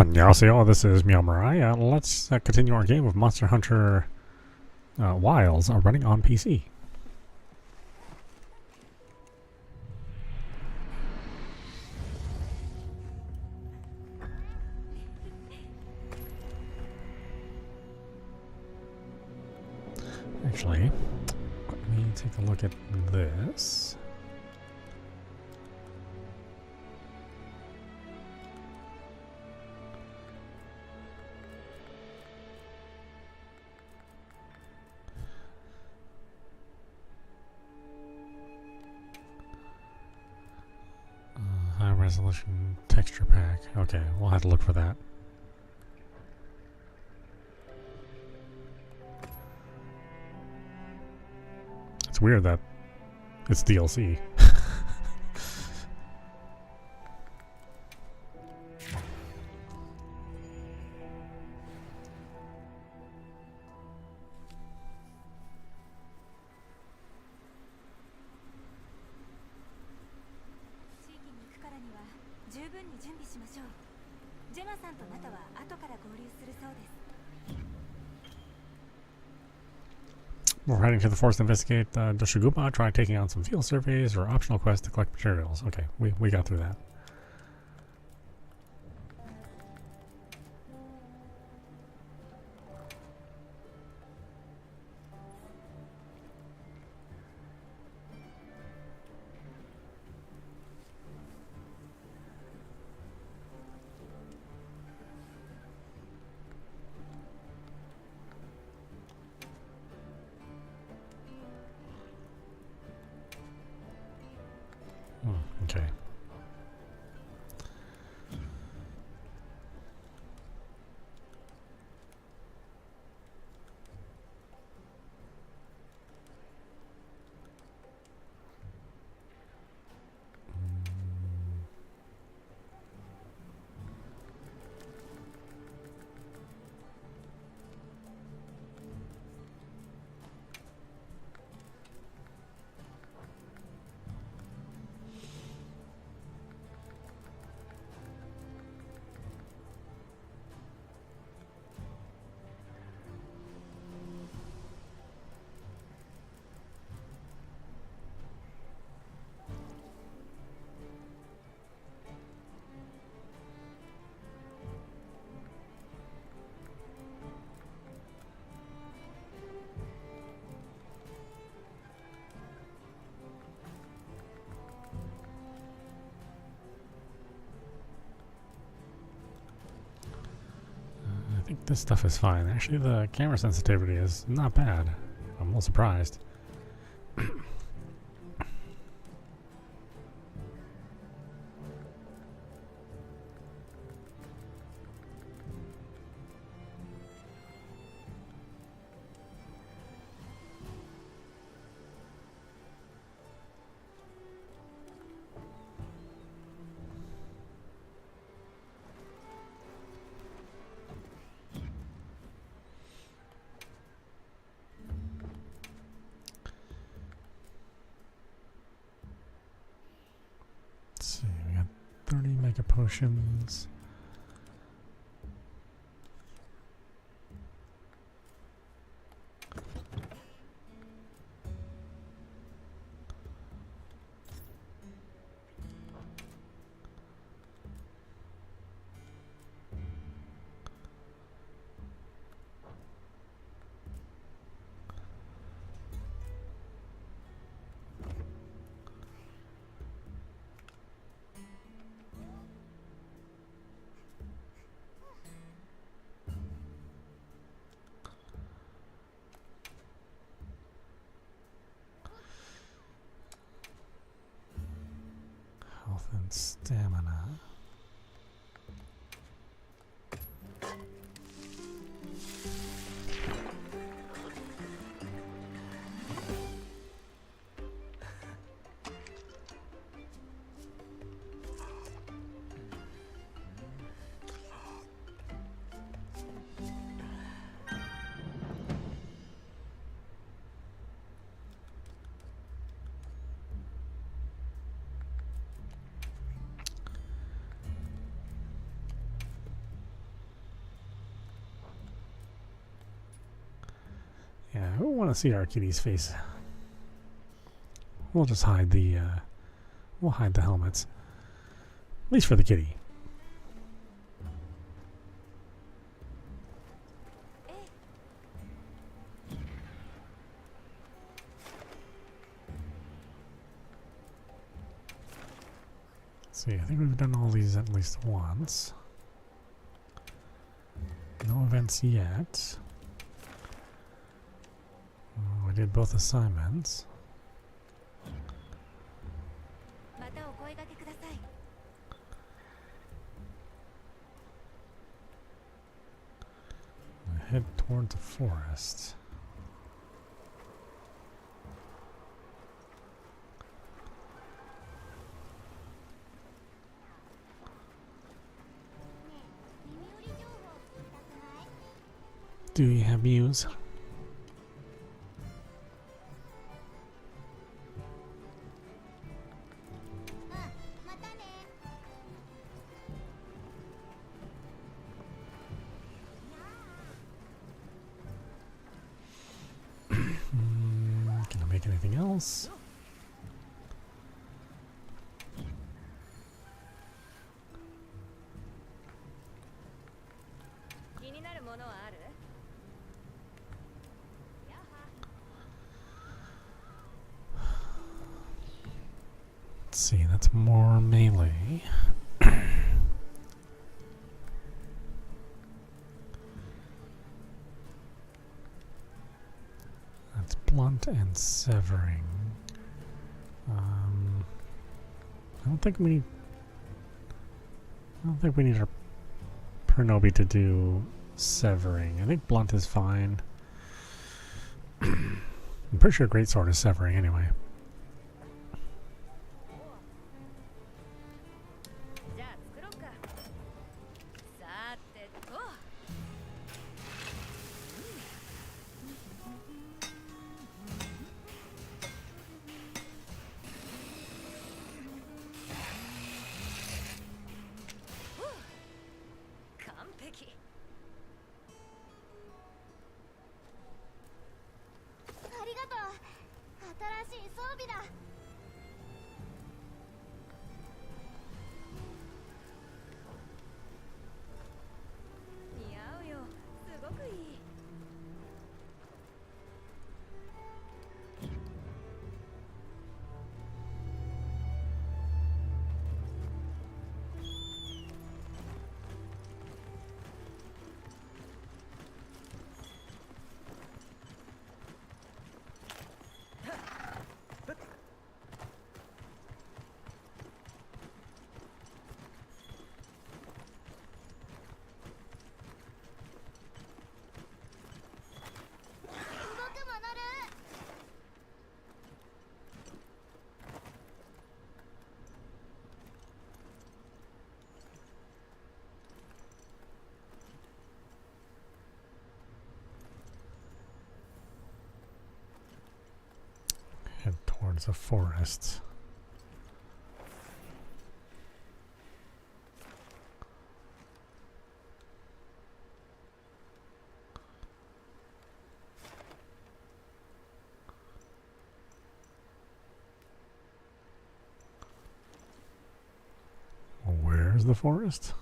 Annyeonghaseyo, this is meowmurai. Let's continue our game of Monster Hunter Wilds running on PC. Actually, let me take a look at this. High resolution texture pack. Okay, we'll have to look for that. It's weird that it's DLC. We're heading to the forest to investigate Doshiguma, try taking on some field surveys or optional quests to collect materials. Okay, we got through that. Okay. I think this stuff is fine. Actually, the camera sensitivity is not bad. I'm a little surprised. Let's see, we got 30 mega potions. Health and stamina. Yeah, we don't want to see our kitty's face. We'll just hide the we'll hide the helmets. At least for the kitty. Let's see, I think we've done all these at least once. No events yet. Oh, we did both assignments. Head towards the forest. Do you have views? Can I make anything else? Let's see, that's more melee. That's blunt and severing. I don't think we need our Pernobi to do severing. I think blunt is fine. I'm pretty sure greatsword is severing anyway. Head towards the forest. Where's the forest?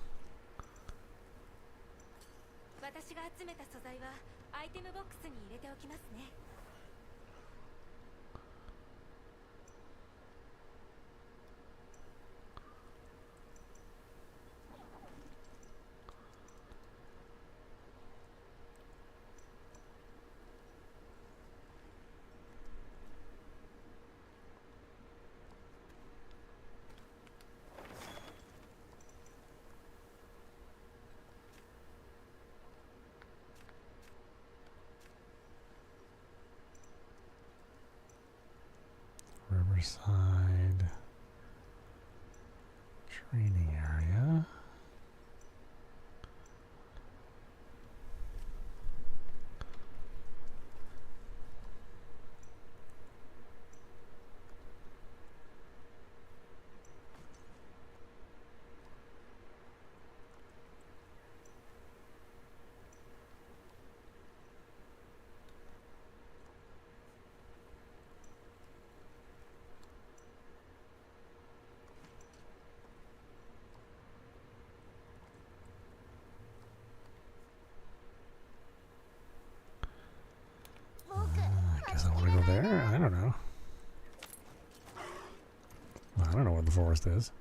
the forest is.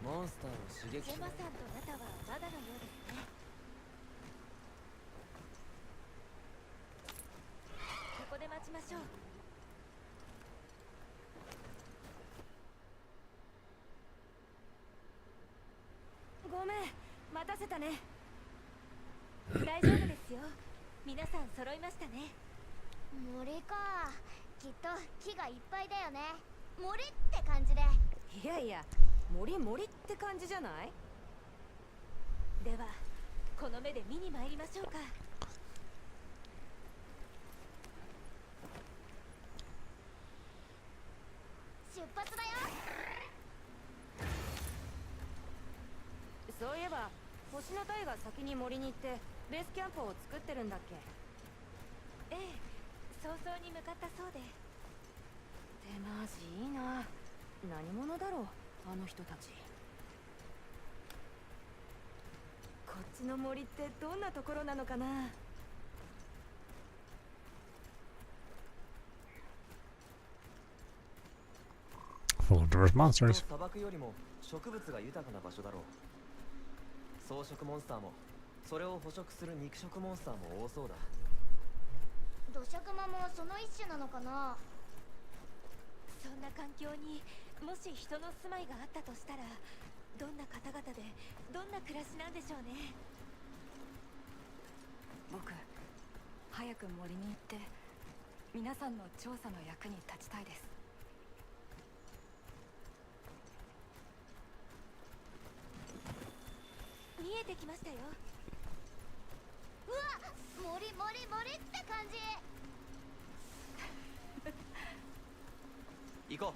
モンスターを刺激しない。ゼマさんとナタはまだのようですね。ここで待ちましょう。ごめん、待たせたね。大丈夫ですよ。皆さん揃いましたね。森か。きっと木がいっぱいだよね。森って感じで。いやいや、森って感じじゃない？ではこの目で見に参りましょうか。出発だよ。そういえば星の隊が先に森に行ってベースキャンプを作ってるんだっけ？ええ、早々に向かったそうで。マジいいな。何者だろう、あの人たち。こっちの森ってどんなところなのかな。Full of diverse monsters. 砂漠よりも植物が豊かな場所だろう。草食モンスターもそれを捕食する肉食モンスターも多そうだ。土砂熊もその一種なのかな。そんな環境にもし人の住まいがあったとしたら、どんな方々でどんな暮らしなんでしょうね。僕、早く森に行って皆さんの調査の役に立ちたいです。見えてきましたよ。うわ、森って感じ。行こう。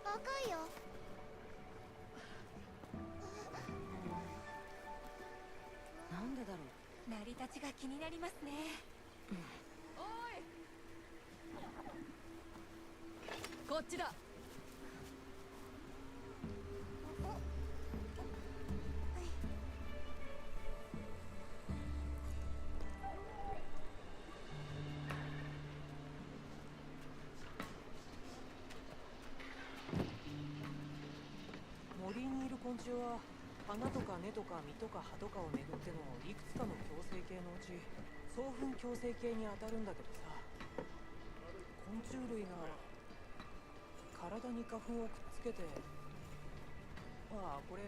赤いよ。なんでだろう。成り立ちが気になりますね。おい、こっちだ。森にいる昆虫は花とか根とか実とか葉とかをめぐってのいくつかの共生系のうち双粉共生系に当たるんだけどさ、昆虫類が体に花粉をくっつけて、まあこれ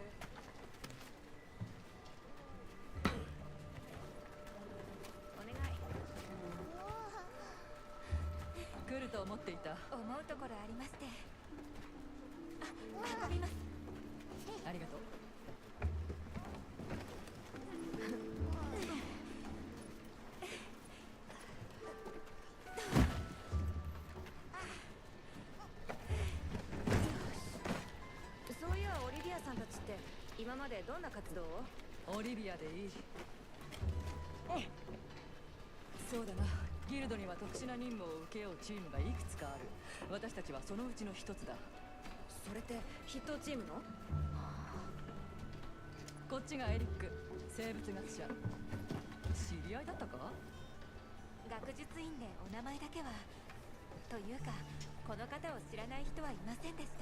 お願い。来ると思っていた。思うところありまして。運びます。ありがとう。そういやオリビアさんたちって今までどんな活動を？オリビアでいい。そうだな。ギルドには特殊な任務を請け負うチームがいくつかある。私たちはそのうちの一つだ。それって筆頭チームの？こっちがエリック、生物学者。知り合いだったか？学術院でお名前だけは。というかこの方を知らない人はいませんでした。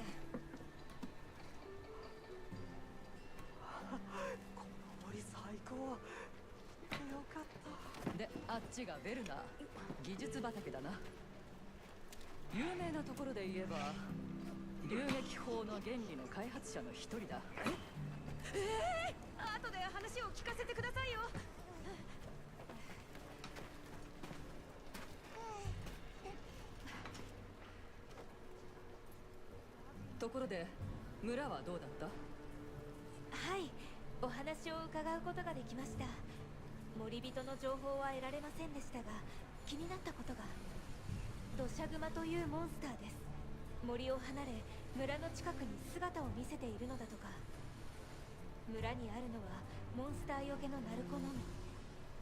この森最高。よかった。で、あっちがベルナー。技術畑だな。有名なところで言えば流撃砲の原理の開発者の一人だ。後で話を聞かせてくださいよ。ところで村はどうだった？はい、お話を伺うことができました。森人の情報は得られませんでしたが、気になったことが。土砂熊というモンスターです。森を離れ村の近くに姿を見せているのだとか。村にあるのはモンスターよけの鳴子のみ。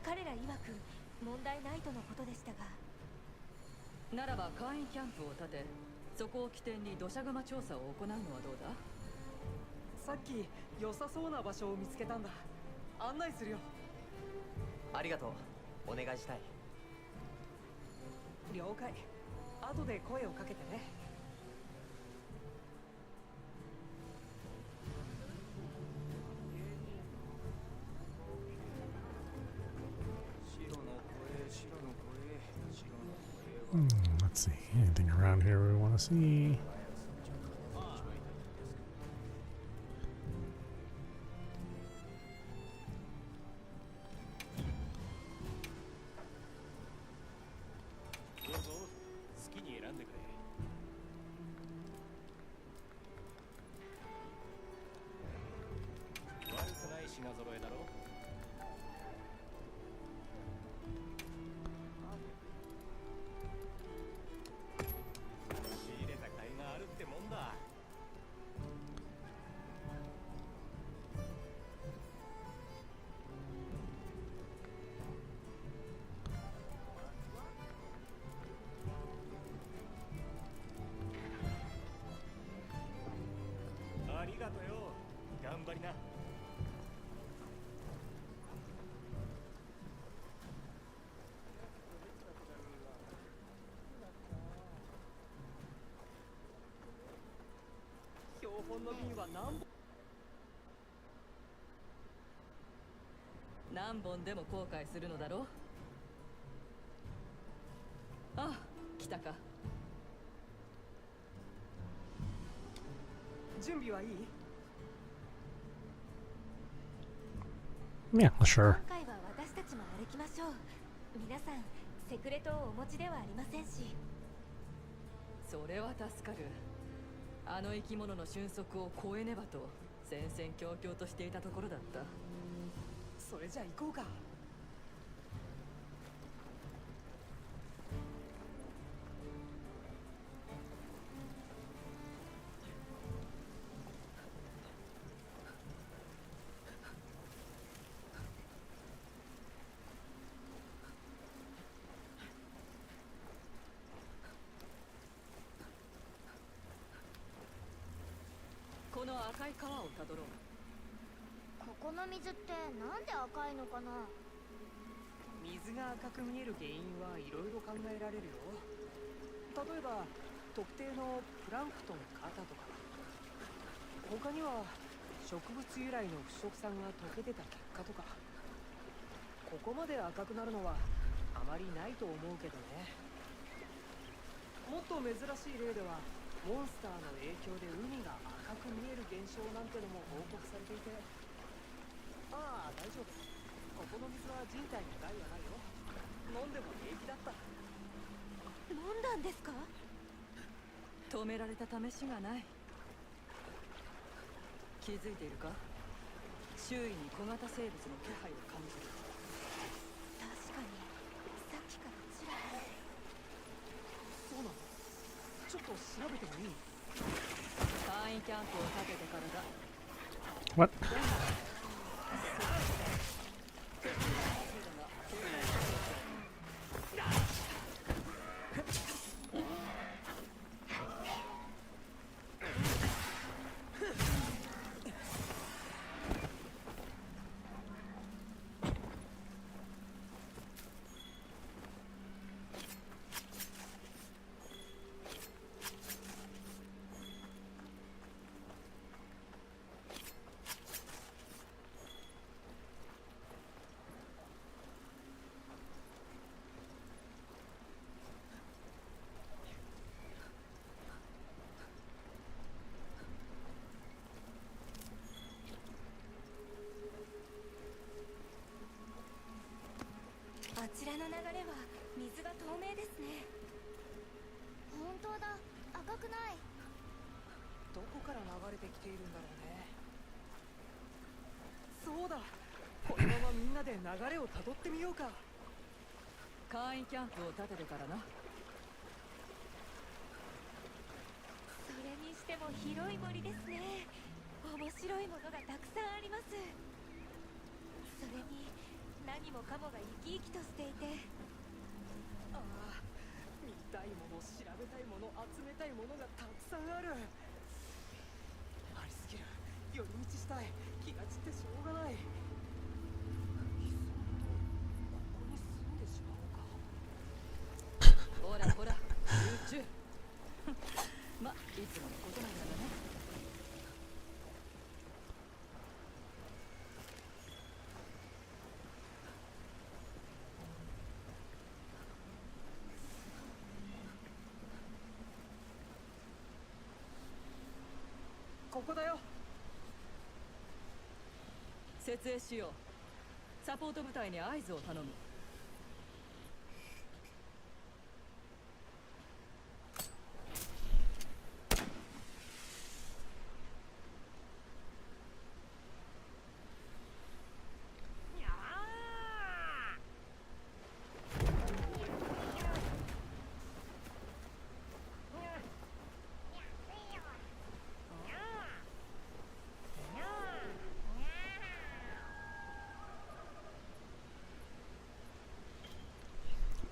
彼ら曰く問題ないとのことでしたが。ならば簡易キャンプを建て、そこを起点に土砂熊調査を行うのはどうだ？さっき良さそうな場所を見つけたんだ。案内するよ。ありがとう。お願いしたい。了解。後で声をかけてね。Let's see. Anything around here we want to see?何本でも後悔するのだろう。あ、来たか。準備はいい？ Yeah, sure. 今回は私たちも歩きましょう。皆さんセクレトをお持ちではありませんし。それは助かる。あの生き物の俊足を超えねばと戦々恐々としていたところだった。それじゃあ行こうか。この赤い川をたどろう。ここの水ってなんで赤いのかな？水が赤く見える原因はいろいろ考えられるよ。例えば特定のプランクトンの型とか。他には植物由来の腐食酸が溶け出た結果とか。ここまで赤くなるのはあまりないと思うけどね。もっと珍しい例ではモンスターの影響で海が赤く見える現象なんてのも報告されていて。ああ、大丈夫。ここの水は人体に害はないよ。飲んでも平気だった。飲んだんですか？止められた試しがない。気づいているか？周囲に小型生物の気配を感じる。確かにさっきからちらほら。そうなの？ちょっと調べてもいい？簡易キャンプを立ててからだ。 What? あちらの流れは水が透明ですね。本当だ、赤くない。どこから流れてきているんだろうね。そうだ、このままみんなで流れをたどってみようか。簡易キャンプを立ててからな。それにしても広い森ですね。面白いものがたくさんあります。それに何もかもが生き生きとしていて。ああ、見たいもの、調べたいもの、集めたいものがたくさんある。ありすぎる。寄り道したい。気が散ってしょうがない。いっそここに住んでしまおうか。ほらほら、集中。ま、いつものことなんだがね。ここだよ。設営しよう。サポート部隊に合図を頼む。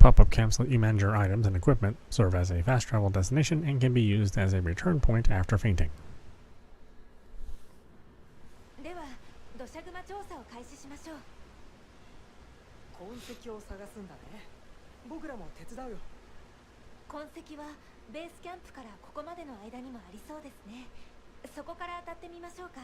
Pop-up camps let you manage your items and equipment, serve as a fast travel destination, and can be used as a return point after fainting. では土砂熊調査を開始しましょう。痕跡を探すんだね。僕らも手伝うよ。痕跡はベースキャンプからここまでの間にもありそうですね。そこから当たってみましょうか。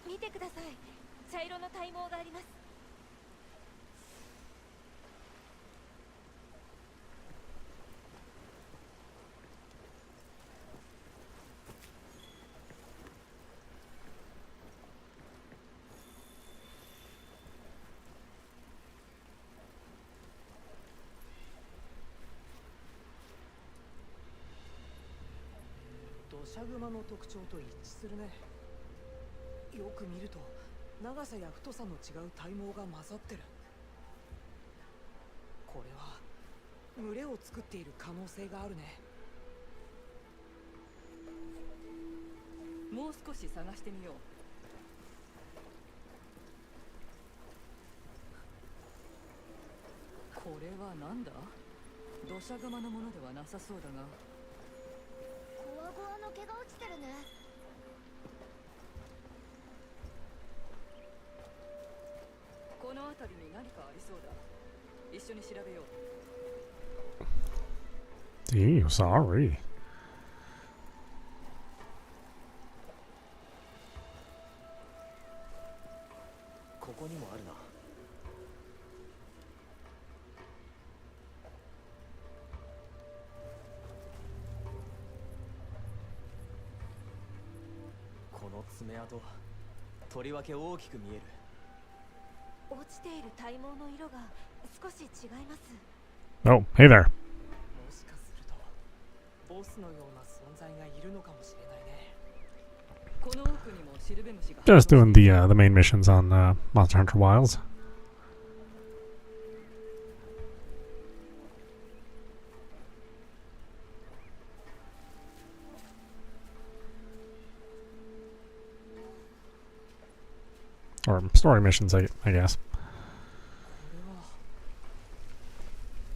見てください。茶色の体毛があります。土砂熊の特徴と一致するね。よく見ると長さや太さの違う体毛が混ざってる。これは群れを作っている可能性があるね。もう少し探してみよう。これはなんだ？土砂熊のものではなさそうだが。ゴワゴワの毛が落ちてるね。この辺りに何かありそうだ。一緒に調べよう。Gee, sorry. ここにもあるな。の爪痕、とりわけ大きく見える。落ちている体毛の色が少し違います。 Oh, hey there. もしかするとボスのような存在がいるのかもしれないね。この奥にもシルベムシが Just doing the main missions on Monster Hunter Wilds. Or story missions, I guess.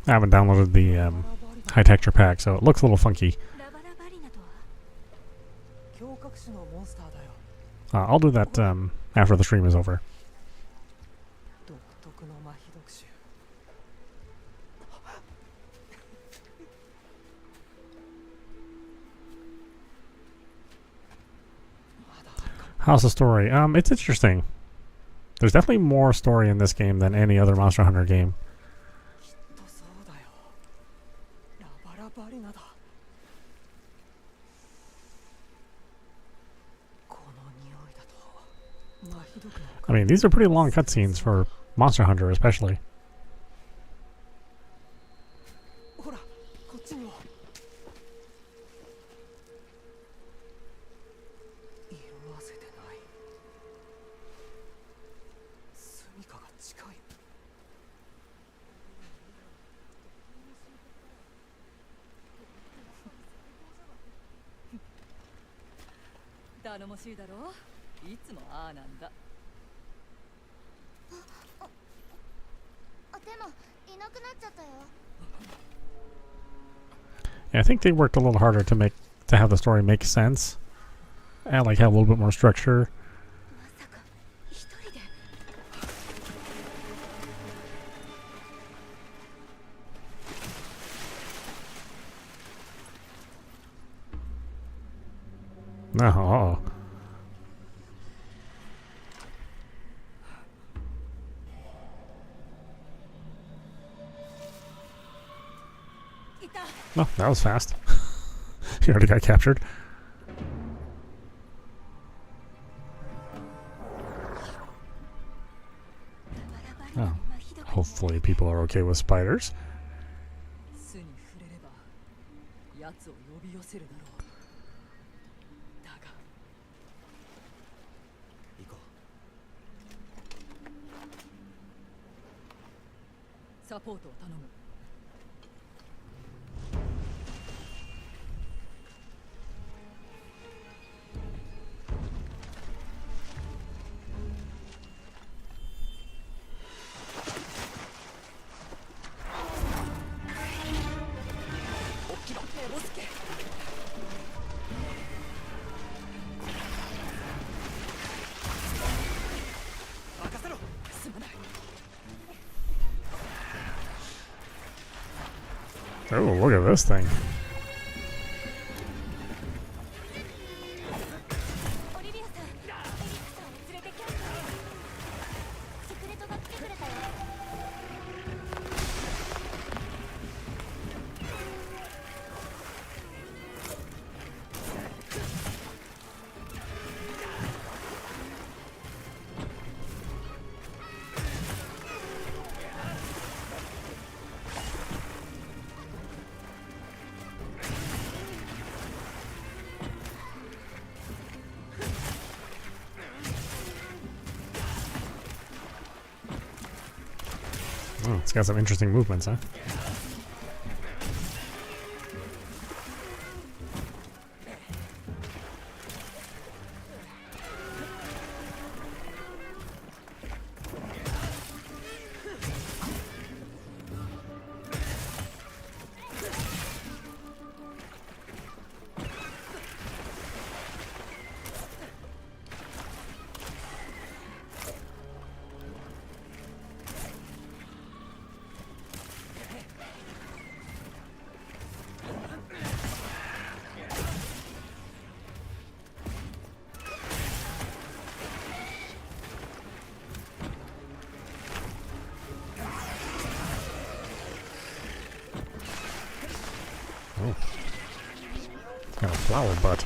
I haven't downloaded the high texture pack, so it looks a little funky. ラバラバリナとは。胸郭種のモンスターだよ。 I'll do that after the stream is over. 独特の麻痺毒種。まだあるか。 How's the story? It's interesting. There's definitely more story in this game than any other Monster Hunter game. きっとそうだよ。ラバラバリナだ。この匂いだと麻痺毒の。 I mean, these are pretty long cutscenes for Monster Hunter, especially. ほら、こっちにも。色あせてない。住処が近い。頼もしいだろう。いつもああなんだ。あ、でもいなくなっちゃったよ。 Yeah, I think they worked a little harder to have the story make sense and like have a little bit more structure. まさか一人で。 No, uh-oh. いた。 Oh, that was fast. He already got captured. Oh, hopefully people are okay with spiders. 巣に触れれば奴を呼び寄せるだろう。だが行こサポートを頼む。すまない。 Oh, look at this thing. オリビアさん、エリックさんを連れてキャンプへ。セクレトが来てくれたよ。 Oh, it's got some interesting movements, huh? Oh. Got a flower butt.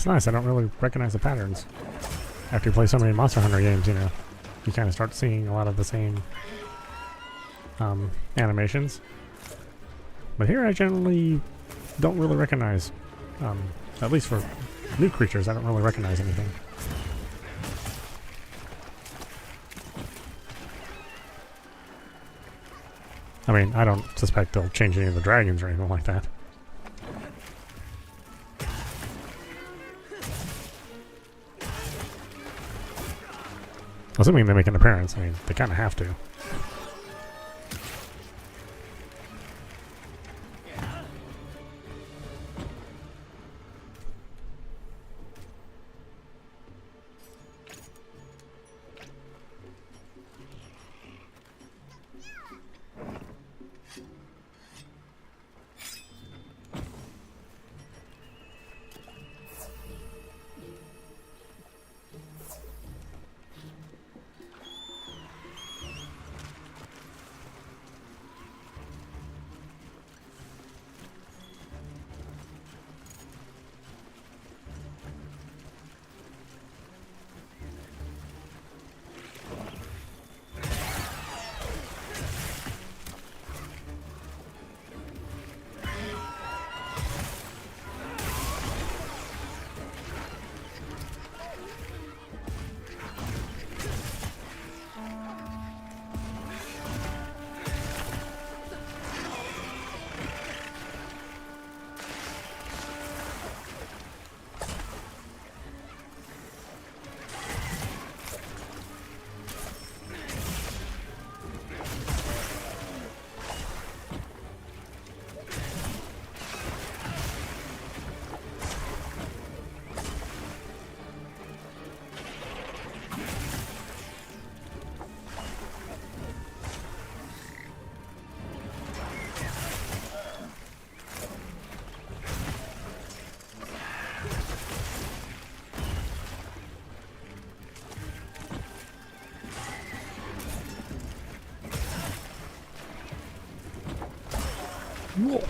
nice. I don't really recognize the patterns. After you play so many Monster Hunter games, you know, you kind of start seeing a lot of the same animations. But here I generally don't really recognize, at least for new creatures, I don't really recognize anything. I mean, I don't suspect they'll change any of the dragons or anything like that. Assuming they make an appearance, I mean, they kind of have to. Whoa.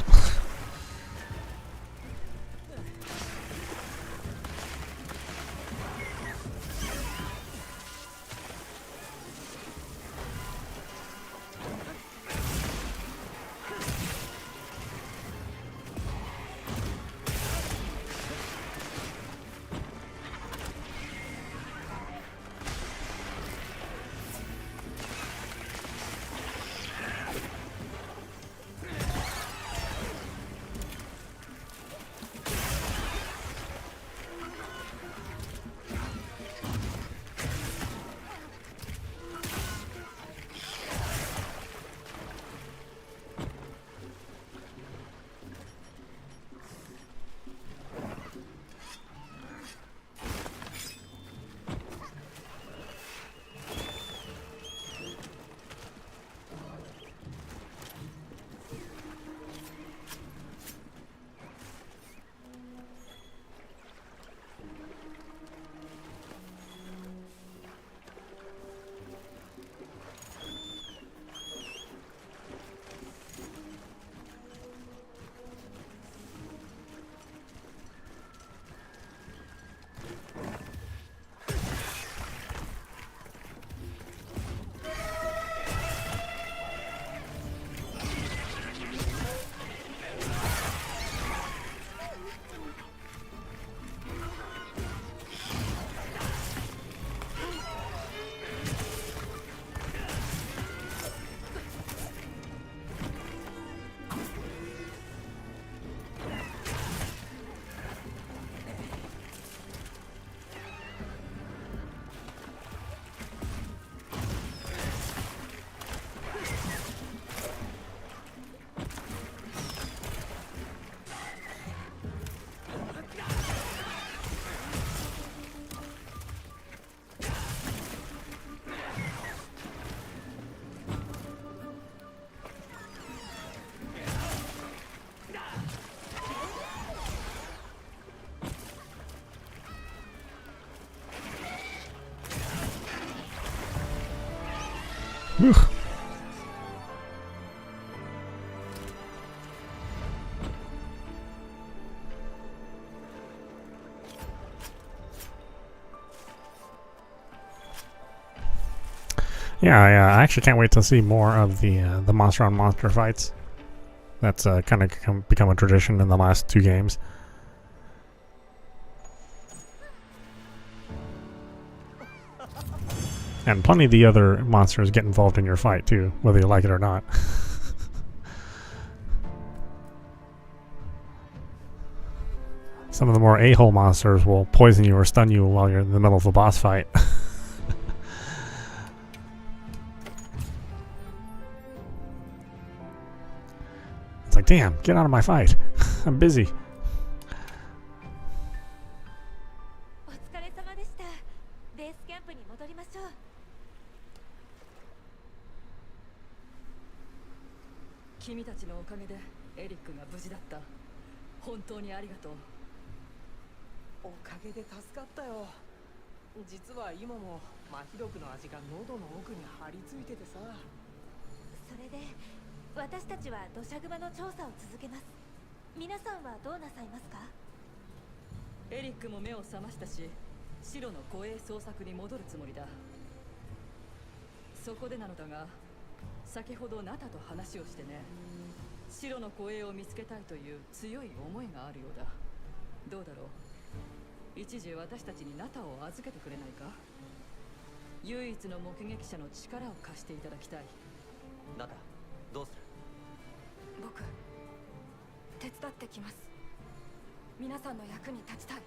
Yeah, I actually can't wait to see more of the monster on monster fights. That's kind of become a tradition in the last 2 games. And plenty of the other monsters get involved in your fight too, whether you like it or not. Some of the more a-hole monsters will poison you or stun you while you're in the middle of a boss fight. It's like, damn, get out of my fight. I'm busy. お疲れ様でした。ベースキャンプに戻りましょう。君たちのおかげでエリックが無事だった。本当にありがとう。おかげで助かったよ。実は今も麻痺毒の味が喉の奥に張り付いててさ。それで私たちは土砂熊の調査を続けます。皆さんはどうなさいますか？エリックも目を覚ましたし、白の護衛捜索に戻るつもりだ。そこでなのだが、先ほどナタと話をしてね、白の護衛を見つけたいという強い思いがあるようだ。どうだろう。一時私たちにナタを預けてくれないか？唯一の目撃者の力を貸していただきたい。ナタ、どうする？僕、手伝ってきます。皆さんの役に立ちたい。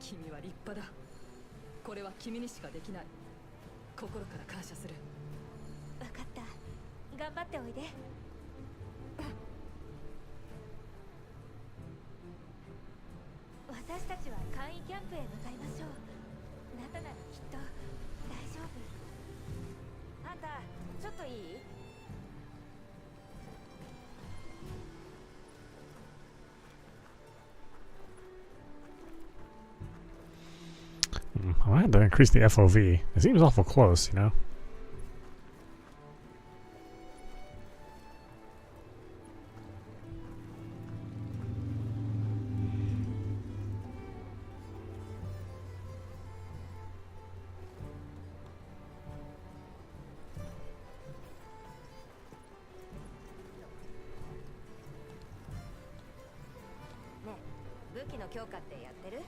君は立派だ。これは君にしかできない。心から感謝する。わかった。頑張っておいで。私たちは簡易キャンプへ向かいましょう。ナタならきっと大丈夫。あんた、ちょっといい？I had to increase the FOV. It seems awful close, you know?ねえ、武器の強化ってやってる？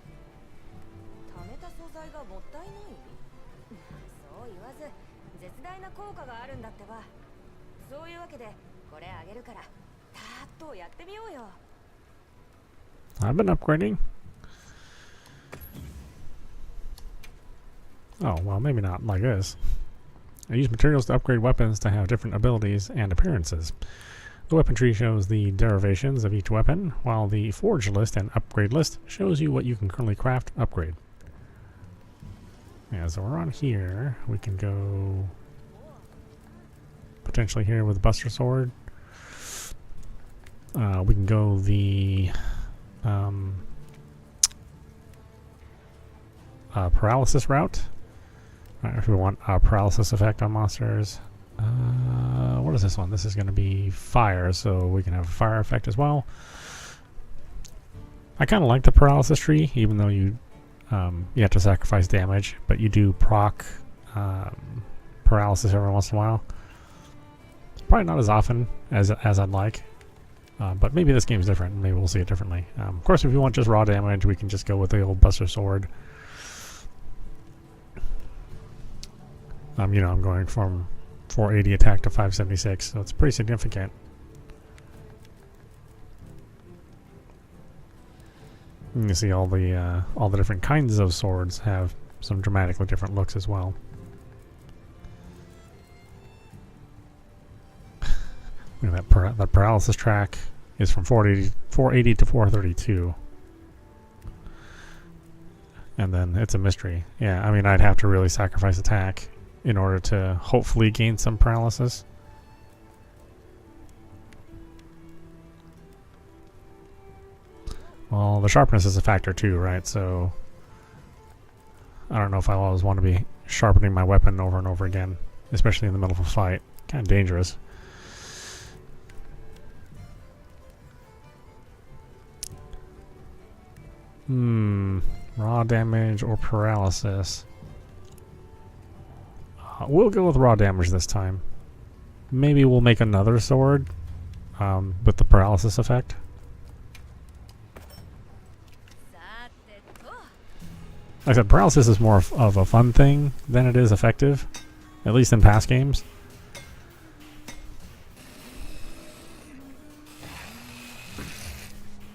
貯めた素材がもったいない？そう言わず、絶大な効果があるんだってば。そういうわけで、これあげるから、たーっとやってみようよ。I've been upgrading. Oh, well, maybe not like this. I use materials to upgrade weapons to have different abilities and appearances. The weapon tree shows the derivations of each weapon, while the forge list and upgrade list shows you what you can currently craft, upgrade. Yeah, so we're on here. We can go potentially here with Buster Sword. We can go the paralysis route. If we want a paralysis effect on monsters. What is this one? This is going to be fire, so we can have a fire effect as well. I kind of like the paralysis tree, even though you have to sacrifice damage, but you do proc paralysis every once in a while. Probably not as often as I'd like, but maybe this game's different. Maybe we'll see it differently. Of course, if you want just raw damage, we can just go with the old Buster Sword. You know, I'm going from 480 attack to 576, so it's pretty significant. You can see all the different kinds of swords have some dramatically different looks as well. Look at that paralysis track is from 480 to 432. And then it's a mystery. Yeah, I mean, I'd have to really sacrifice attack in order to hopefully gain some paralysis. Well, the sharpness is a factor too, right? So I don't know if I always want to be sharpening my weapon over and over again, especially in the middle of a fight. Kind of dangerous. Raw damage or paralysis. We'll go with raw damage this time. Maybe we'll make another sword with the paralysis effect. Like I said, paralysis is more of a fun thing than it is effective, at least in past games.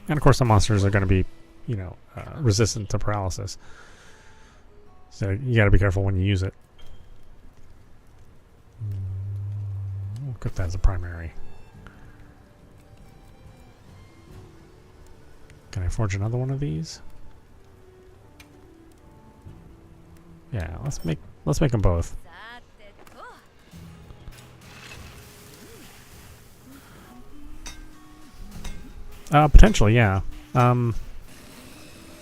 And of course, the monsters are going to be, you know, resistant to paralysis. So you got to be careful when you use it. We'll put that as a primary. Can I forge another one of these? Yeah, let's make them both. Potentially, yeah. Like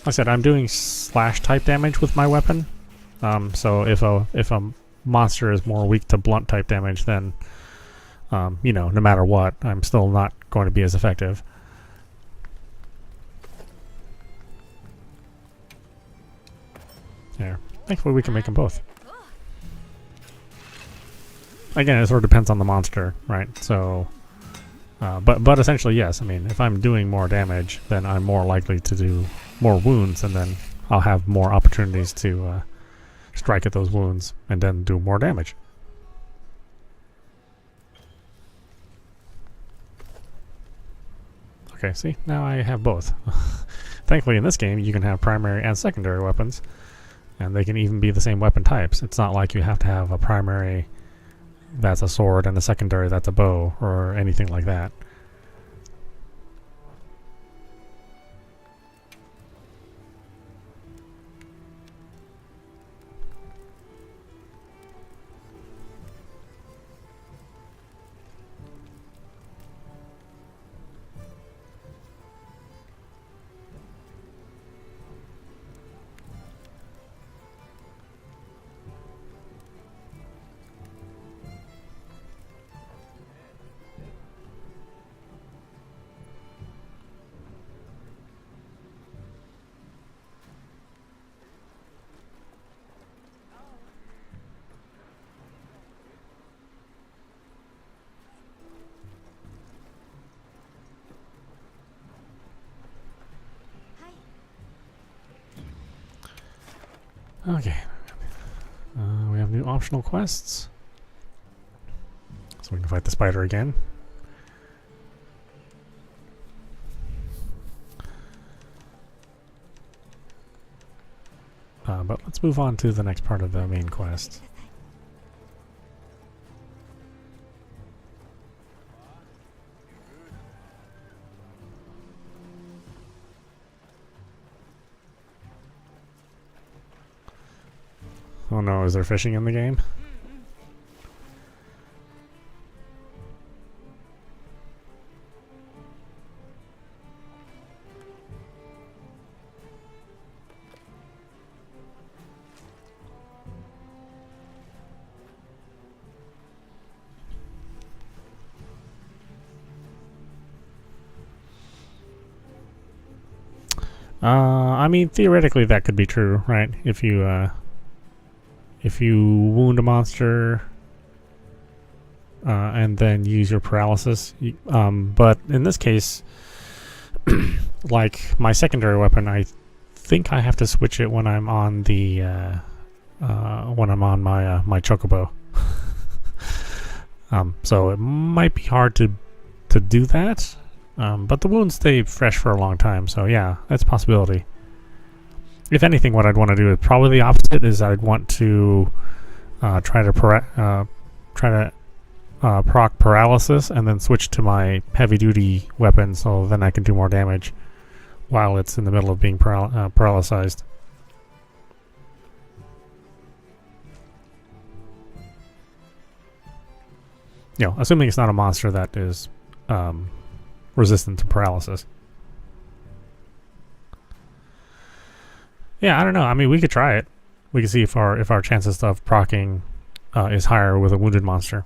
I said, I'm doing slash type damage with my weapon. So if a monster is more weak to blunt type damage, then you know, no matter what, I'm still not going to be as effective. There. Thankfully, we can make them both. Again, it sort of depends on the monster, right? So, but essentially, yes. I mean, if I'm doing more damage, then I'm more likely to do more wounds, and then I'll have more opportunities to strike at those wounds and then do more damage. Okay, see? Now I have both. Thankfully, in this game, you can have primary and secondary weapons, and they can even be the same weapon types. It's not like you have to have a primary that's a sword and a secondary that's a bow or anything like that. Okay. We have new optional quests. So we can fight the spider again. But let's move on to the next part of the main quest. Oh no, is there fishing in the game? I mean, theoretically that could be true, right? If you wound a monster and then use your paralysis, but in this case, like my secondary weapon, I think I have to switch it when I'm on the my chocobo. So it might be hard to do that, but the wounds stay fresh for a long time. So yeah, that's a possibility. If anything, what I'd want to do is probably the opposite. Is I'd want to try to proc paralysis and then switch to my heavy-duty weapon, so then I can do more damage while it's in the middle of being paralyzed. You know, assuming it's not a monster that is resistant to paralysis. Yeah, I don't know. I mean, we could try it. We could see if our chances of proccing is higher with a wounded monster.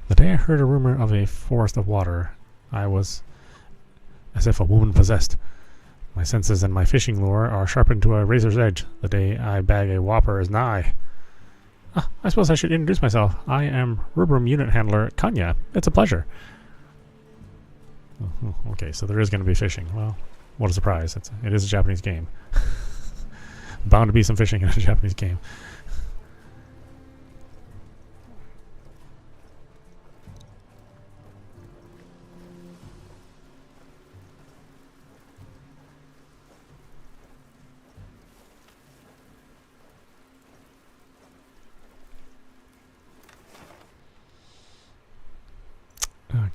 The day I heard a rumor of a forest of water, I was as if a woman possessed. My senses and my fishing lure are sharpened to a razor's edge. The day I bag a whopper is nigh. I suppose I should introduce myself. I am Rubrum Unit Handler Kanya. It's a pleasure. Okay, so there is going to be fishing. Well, what a surprise. It is a Japanese game. Bound to be some fishing in a Japanese game.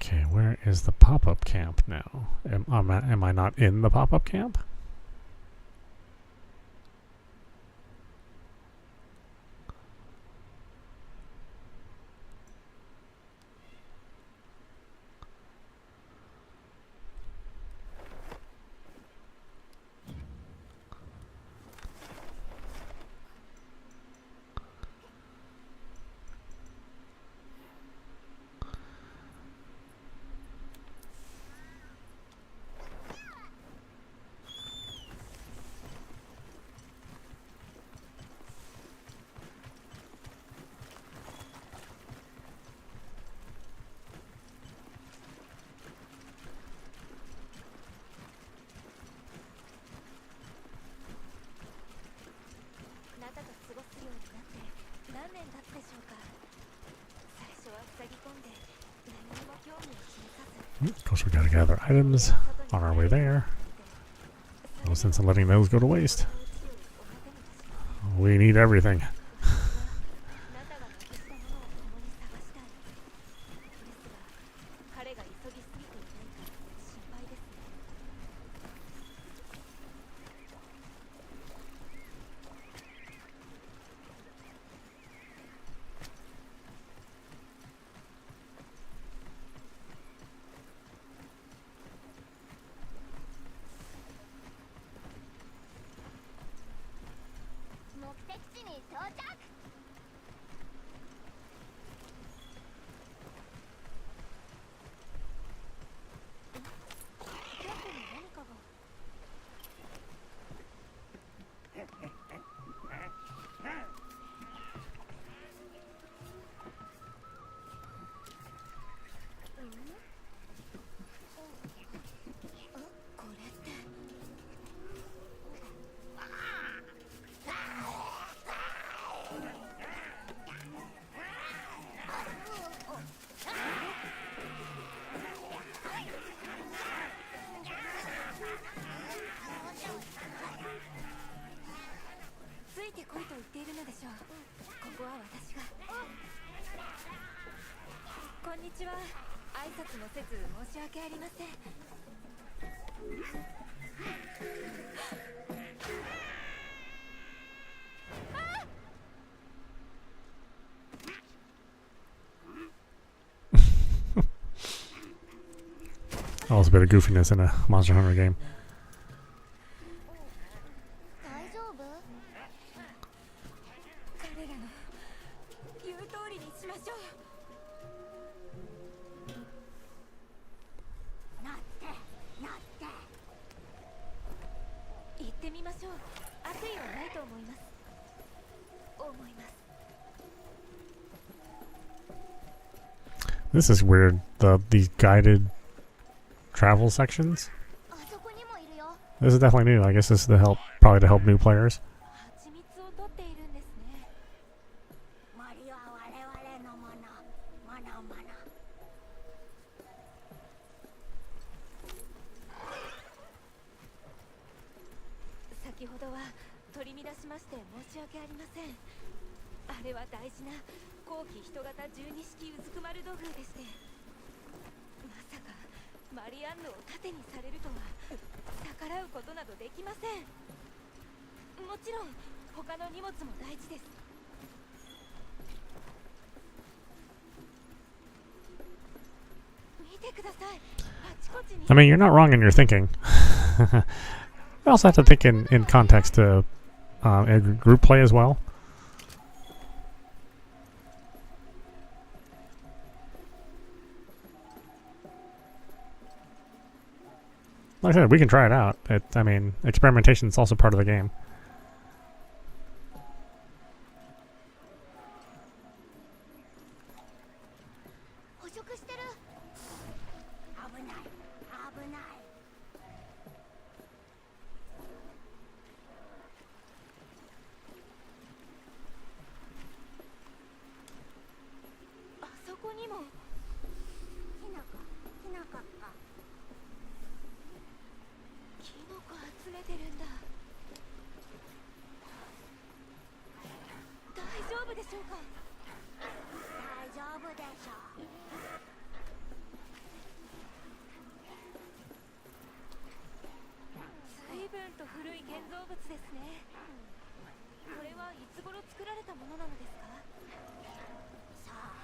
Okay, where is the pop-up camp now? Am I not in the pop-up camp? Of course, we gotta gather items on our way there. No sense in letting those go to waste. We need everything. Always a bit of goofiness in a Monster Hunter game. This is weird. These guided travel sections. This is definitely new. I guess this is probably to help new players. I mean, you're not wrong in your thinking. I also have to think in context to group play as well. Like I said, we can try it out. I mean, experimentation is also part of the game. 建造物ですね。これはいつ頃作られたものなのですか？さあ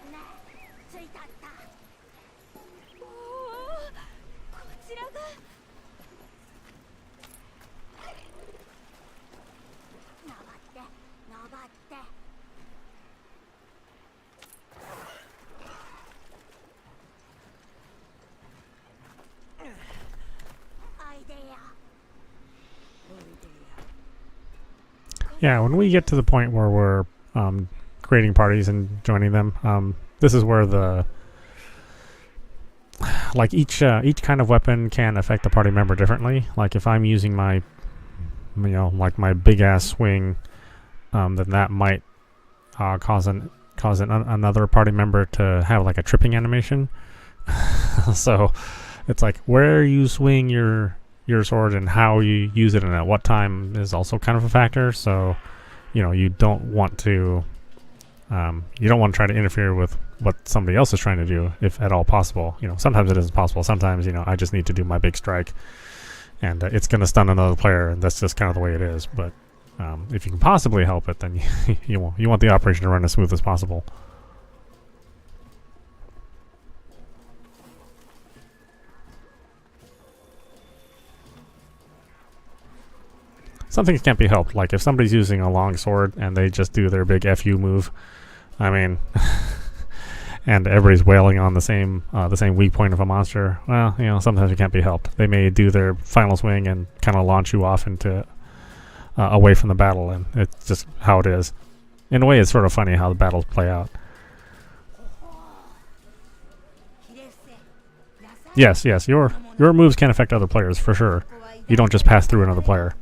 ねえ着いたった。おお、こちらが。登って登って。おいでよ。 Yeah, when we get to the point where we're creating parties and joining them, this is where the like each kind of weapon can affect the party member differently. Like if I'm using my, like my big ass swing, then that might cause another party member to have like a tripping animation. So it's like where you swing your sword and how you use it and at what time is also kind of a factor. So you don't want to try to interfere with what somebody else is trying to do, if at all possible. Sometimes it isn't possible. Sometimes I just need to do my big strike, and it's going to stun another player, and that's just kind of the way it is. But if you can possibly help it, then you want the operation to run as smooth as possible. Some things can't be helped. Like if somebody's using a long sword and they just do their big FU move, I mean, and everybody's wailing on the same weak point of a monster. Well, sometimes it can't be helped. They may do their final swing and kind of launch you off into away from the battle, and it's just how it is. In a way, it's sort of funny how the battles play out. Yes, your moves can affect other players for sure. You don't just pass through another player.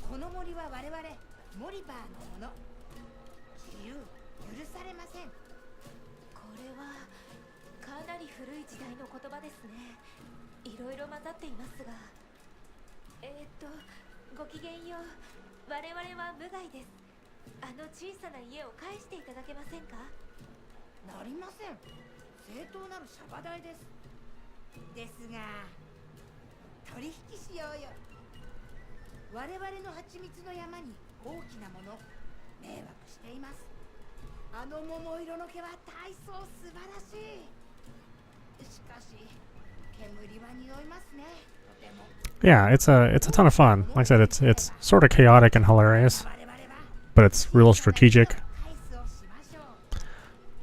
この森は我々モリバーのもの。自由許されません。これはかなり古い時代の言葉ですね。いろいろ混ざっていますが、ごきげんよう。我々は無害です。あの小さな家を返していただけませんか？なりません。正当なるシャバ代です。ですが取引しようよ。我々の蜂蜜の山に大きなもの迷惑しています。あの桃色の毛は大層素晴らしい。しかし煙は匂いますね。とても。Yeah, it's a ton of fun. Like I said, it's sort of chaotic and hilarious, but it's real strategic.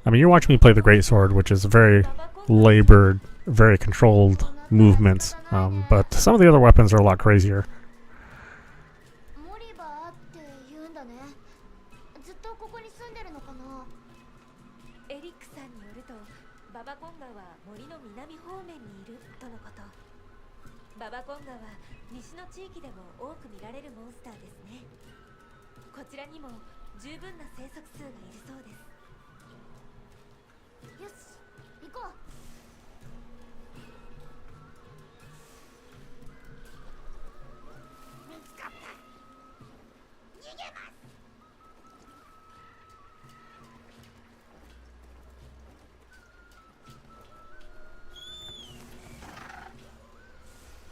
I mean, you're watching me play the greatsword, which is very labored, very controlled movements, but some of the other weapons are a lot crazier. モリバーって言うんだね。ずっとここに住んでるのかな。エリックさんによると、ババコンガは森の南方面にいるとのこと。ババコンガは西の地域でも多く見られるモンスターですね。こちらにも十分な生息数がいるそうです。よし、行こう。見つかった。逃げます。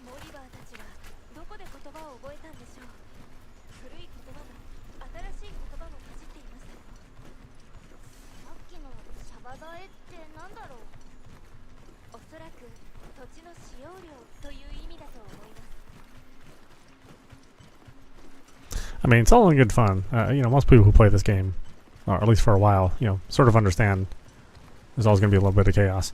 モリバーたちはどこで言葉を覚えたんでしょう。古い言葉も新しい言葉も混じっています。さっきのシャバ代ってなんだろう。おそらく土地の使用料という意味だと思います。I mean, it's all in good fun. Most people who play this game, or at least for a while, sort of understand there's always going to be a little bit of chaos.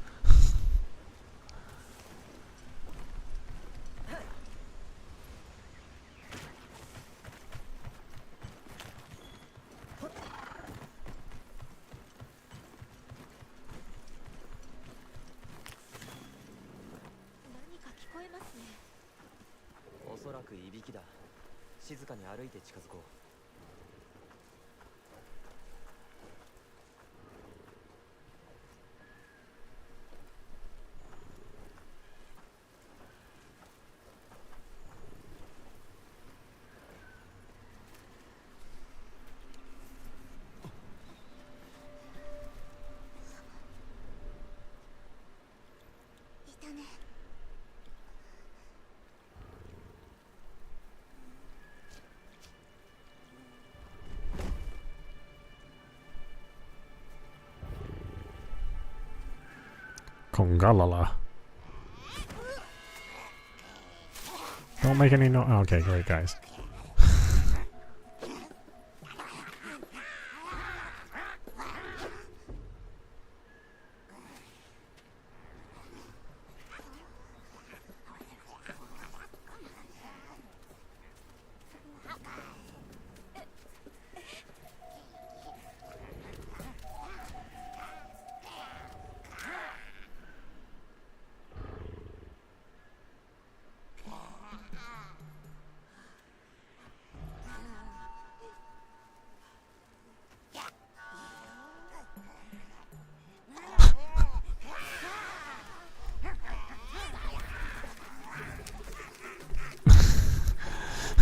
何か聞こえますね。おそらくいびきだ。静かに歩いて近づこう。Kongalala. Don't make any no. Okay, great, guys.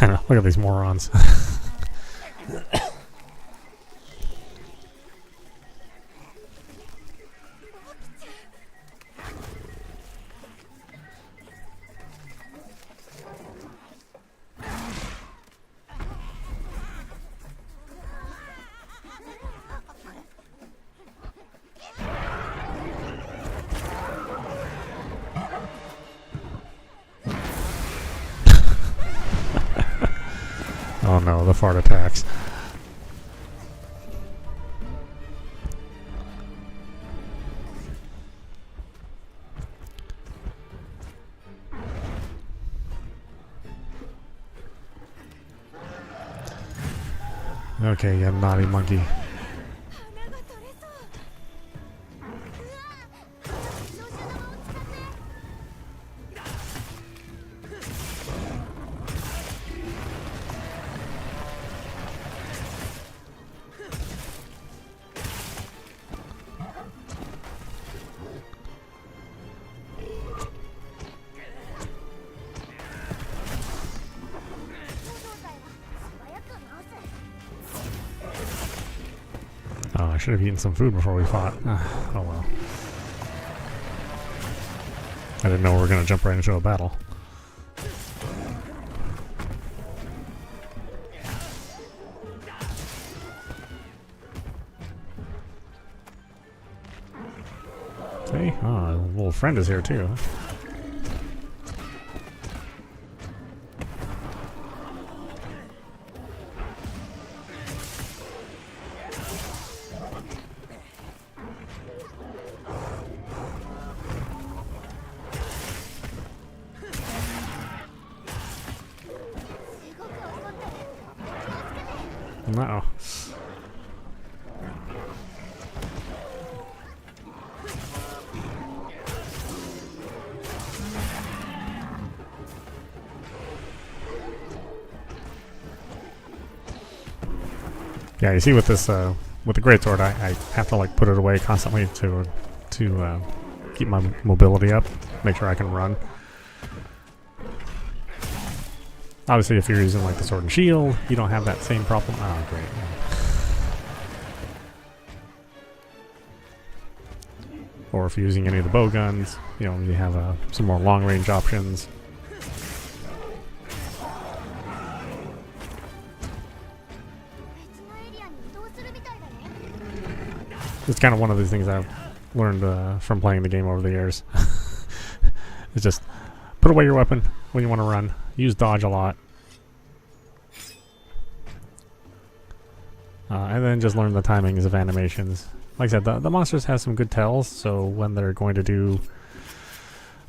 I know, look at these morons. Oh no, the fart attacks. Okay, you naughty monkey. Oh, I should have eaten some food before we fought. Oh well. I didn't know we were going to jump right into a battle. Hey, a little friend is here too. No. Yeah, you see with this with the greatsword, I have to like put it away constantly to keep my mobility up, make sure I can run. Obviously, if you're using like the sword and shield, you don't have that same problem. Oh, great. Or if you're using any of the bow guns, you know, you have some more long-range options. It's kind of one of these things I've learned from playing the game over the years. It's just put away your weapon when you want to run. Use dodge a lot. And then just learn the timings of animations. Like I said, the monsters have some good tells, so when they're going to do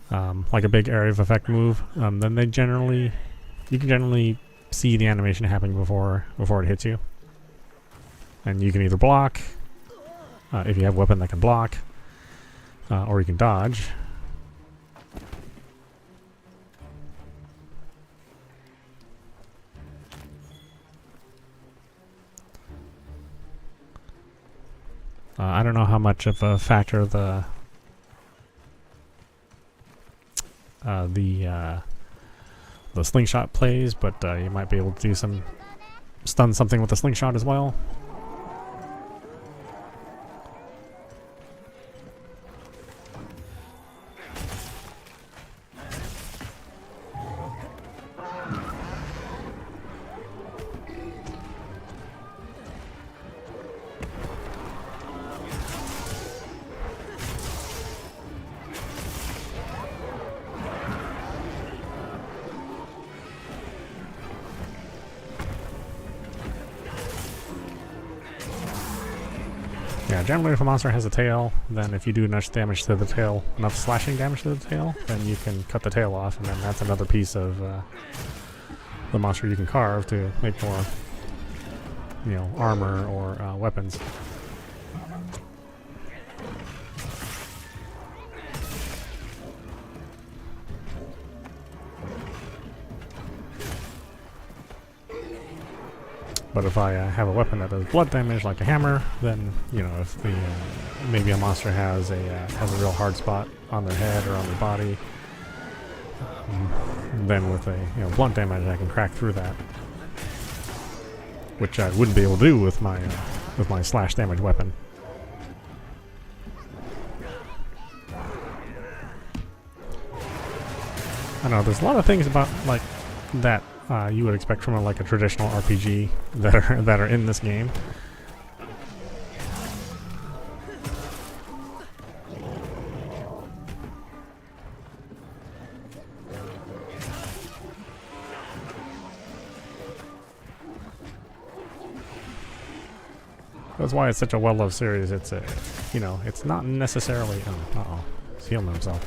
like a big area of effect move, then you can generally see the animation happening before it hits you. And you can either block, if you have a weapon that can block, or you can dodge. I don't know how much of a factor the slingshot plays, but you might be able to do stun something with the slingshot as well. Yeah, generally if a monster has a tail, then if you do enough damage to the tail, enough slashing damage to the tail, then you can cut the tail off, and then that's another piece of the monster you can carve to make more, you know, armor or weapons. But if I have a weapon that does blood damage, like a hammer, then, you know, if the maybe a monster has a real hard spot on their head or on their body, then with a, you know, blunt damage, I can crack through that, which I wouldn't be able to do with my slash damage weapon. I know there's a lot of things about like that. You would expect from like a traditional RPG that are in this game. That's why it's such a well-loved series. It's a, you know, it's not necessarily. Oh, he's healing himself.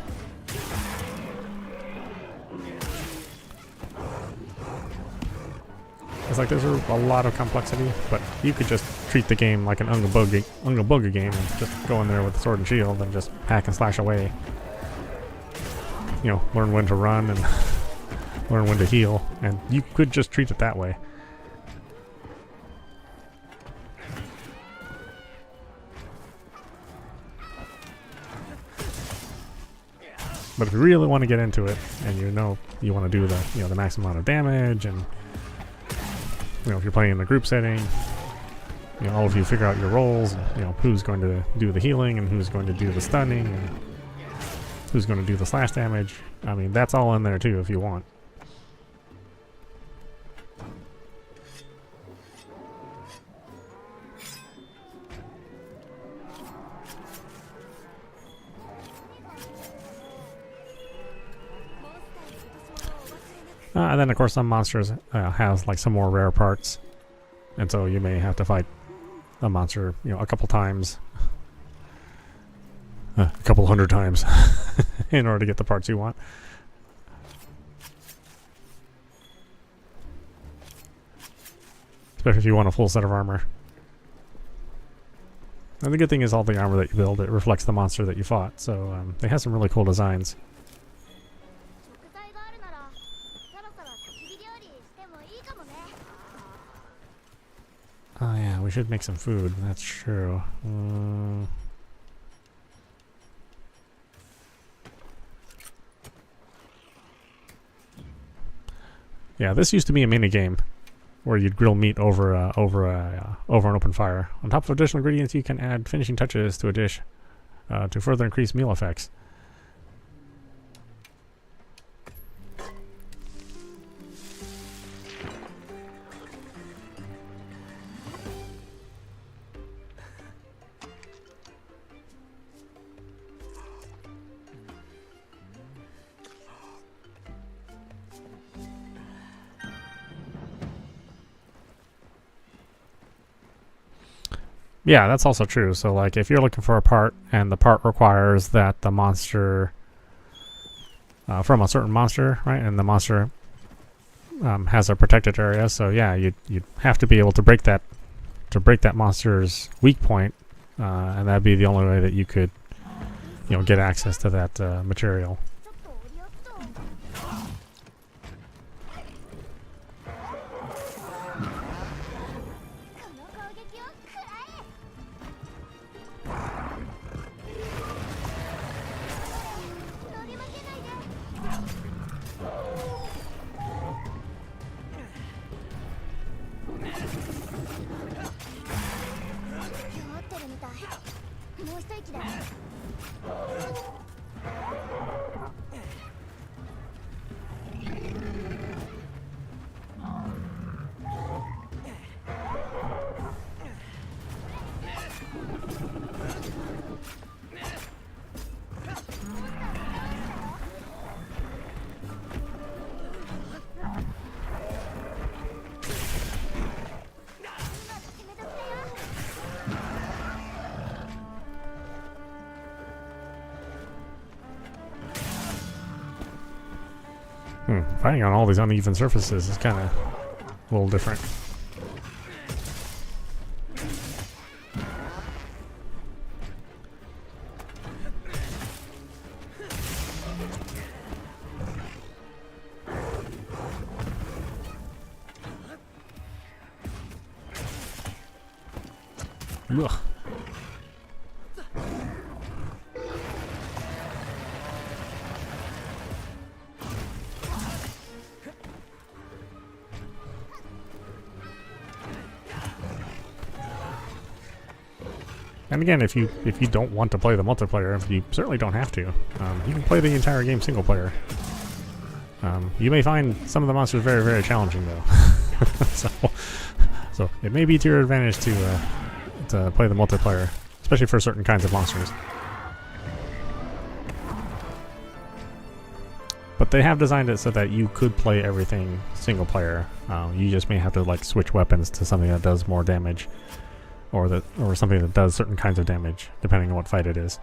It's like there's a lot of complexity, but you could just treat the game like an Unga Bunga game and just go in there with a sword and shield and just hack and slash away. You know, learn when to run and learn when to heal, and you could just treat it that way. But if you really want to get into it, and you know you want to do the, you know, the maximum amount of damage, and you know, if you're playing in a group setting, you know, all of you figure out your roles, and, you know, who's going to do the healing and who's going to do the stunning and who's going to do the slash damage. I mean, that's all in there too if you want. And then, of course, some monsters have like some more rare parts, and so you may have to fight a monster, you know, a couple times, a couple hundred times, in order to get the parts you want. Especially if you want a full set of armor. And the good thing is, all the armor that you build, it reflects the monster that you fought. So they have some really cool designs. Oh yeah, we should make some food. That's true. Yeah, this used to be a mini game where you'd grill meat over an open fire. On top of additional ingredients, you can add finishing touches to a dish to further increase meal effects. Yeah, that's also true. So, like, if you're looking for a part and the part requires that the monster from a certain monster, right, and the monster has a protected area, so yeah, you'd have to be able to break that monster's weak point, and that'd be the only way that you could, you know, get access to that material. Fighting on all these uneven surfaces is kind of a little different. Ugh. And again, if you don't want to play the multiplayer, you certainly don't have to. You can play the entire game single player. You may find some of the monsters very, very challenging, though. so it may be to your advantage to play the multiplayer, especially for certain kinds of monsters. But they have designed it so that you could play everything single player. You just may have to like switch weapons to something that does more damage. Or something that does certain kinds of damage, depending on what fight it is.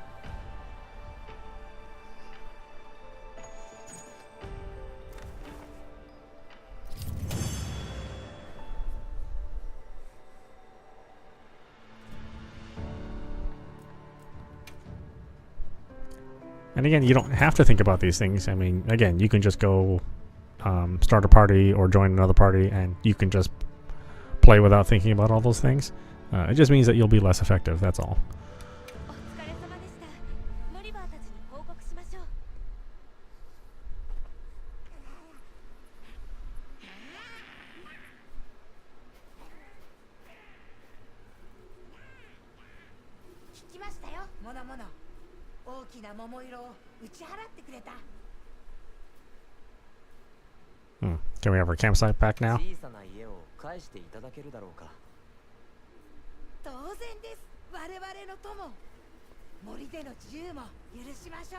And again, you don't have to think about these things. I mean, again, you can just go start a party or join another party, and you can just play without thinking about all those things. It just means that you'll be less effective, that's all. お疲れ様でした。ノリバーたちに報告しましょう。聞きましたよ、モノモノ。大きな桃色を打ち払ってくれた。Can we have our campsite back now? 小さな家を返していただけるだろうか。当然です。我々の友。森での自由も許しましょ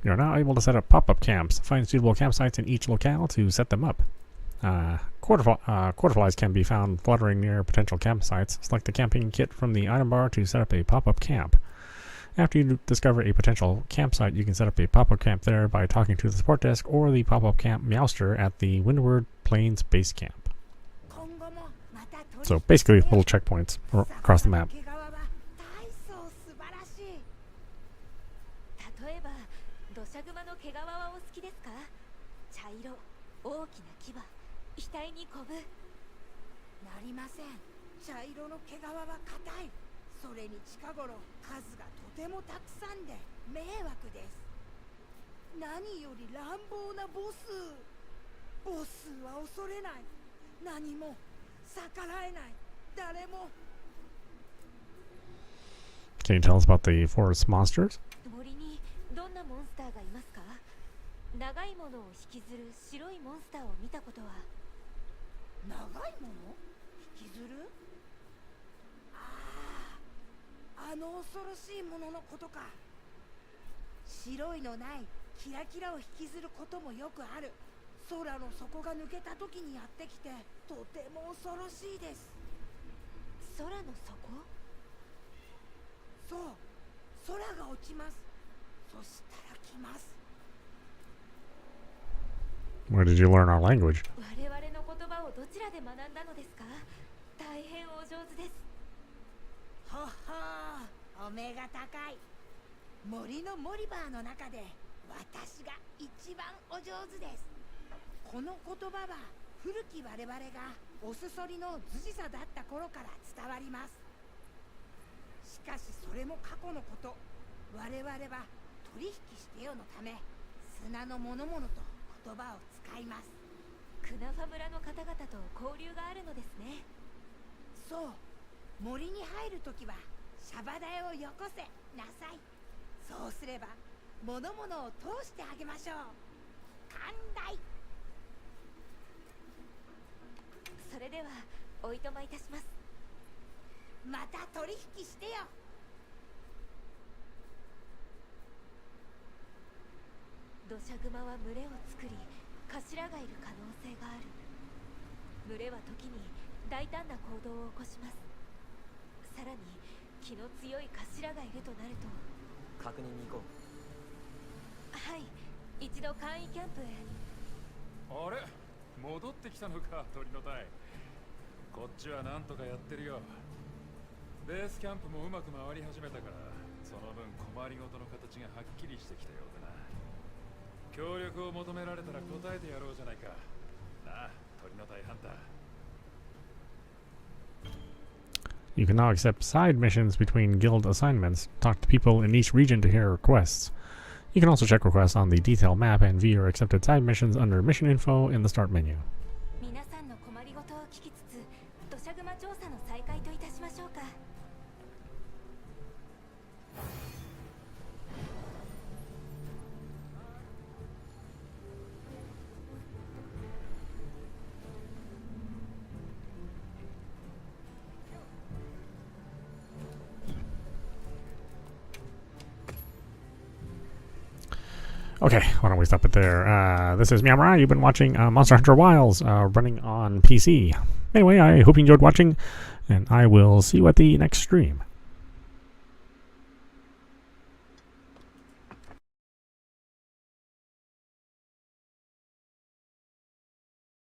う。 You're now able to set up pop-up camps. Find suitable campsites in each locale to set them up. Quarterflies can be found fluttering near potential campsites. Select the camping kit from the item bar to set up a pop-up camp. After you discover a potential campsite, you can set up a pop-up camp there by talking to the support desk or the pop-up camp meowster at the Windward Plains Base Camp. So basically, little checkpoints across the map. 例えば土砂熊の毛皮はお好きですか？茶色、大きな牙、額にコブ。なりません。茶色の毛皮は硬い。それに近頃数がとてもたくさんで迷惑です。何より乱暴なボス。ボスは恐れない。何も逆らえない。誰も。 Can you tell us about the forest monsters? 森にどんなモンスターがいますか？長いものを引きずる白いモンスターを見たことは？長いもの？引きずる？あの恐ろしいもののことか。白いのないキラキラを引きずることもよくある。空の底が抜けた時にやってきてとても恐ろしいです。空の底？そう、空が落ちます。そしたら来ます。 Where did you learn our language? 我々の言葉をどちらで学んだのですか？大変お上手です。ははー、お目が高い。森のモリバーの中で私が一番お上手です。この言葉は古き我々がおすそりのズジサだった頃から伝わります。しかしそれも過去のこと。我々は取引してよのため砂のものものと言葉を使います。クナファ村の方々と交流があるのですね。そう、森に入るときはシャバ台をよこせなさい。そうすれば物々を通してあげましょう。寛大。それではおいとまいたします。また取引してよ。土砂熊は群れを作り頭がいる可能性がある。群れは時に大胆な行動を起こします。さらに気の強い頭がいるとなると確認に行こう。はい、一度簡易キャンプへ。あれ戻ってきたのか鳥の隊。こっちはなんとかやってるよ。ベースキャンプもうまく回り始めたから、その分困りごとの形がはっきりしてきたようだな。協力を求められたら答えてやろうじゃないか。なあ、鳥の隊ハンター。You can now accept side missions between guild assignments. Talk to people in each region to hear requests. You can also check requests on the detail map and view your accepted side missions under mission info in the start menu. 皆さんの困りごとを聞きつつ、土砂熊調査の再開といたしましょうか。Okay, why don't we stop it there? This is meowmurai. You've been watching Monster Hunter Wilds running on PC. Anyway, I hope you enjoyed watching, and I will see you at the next stream.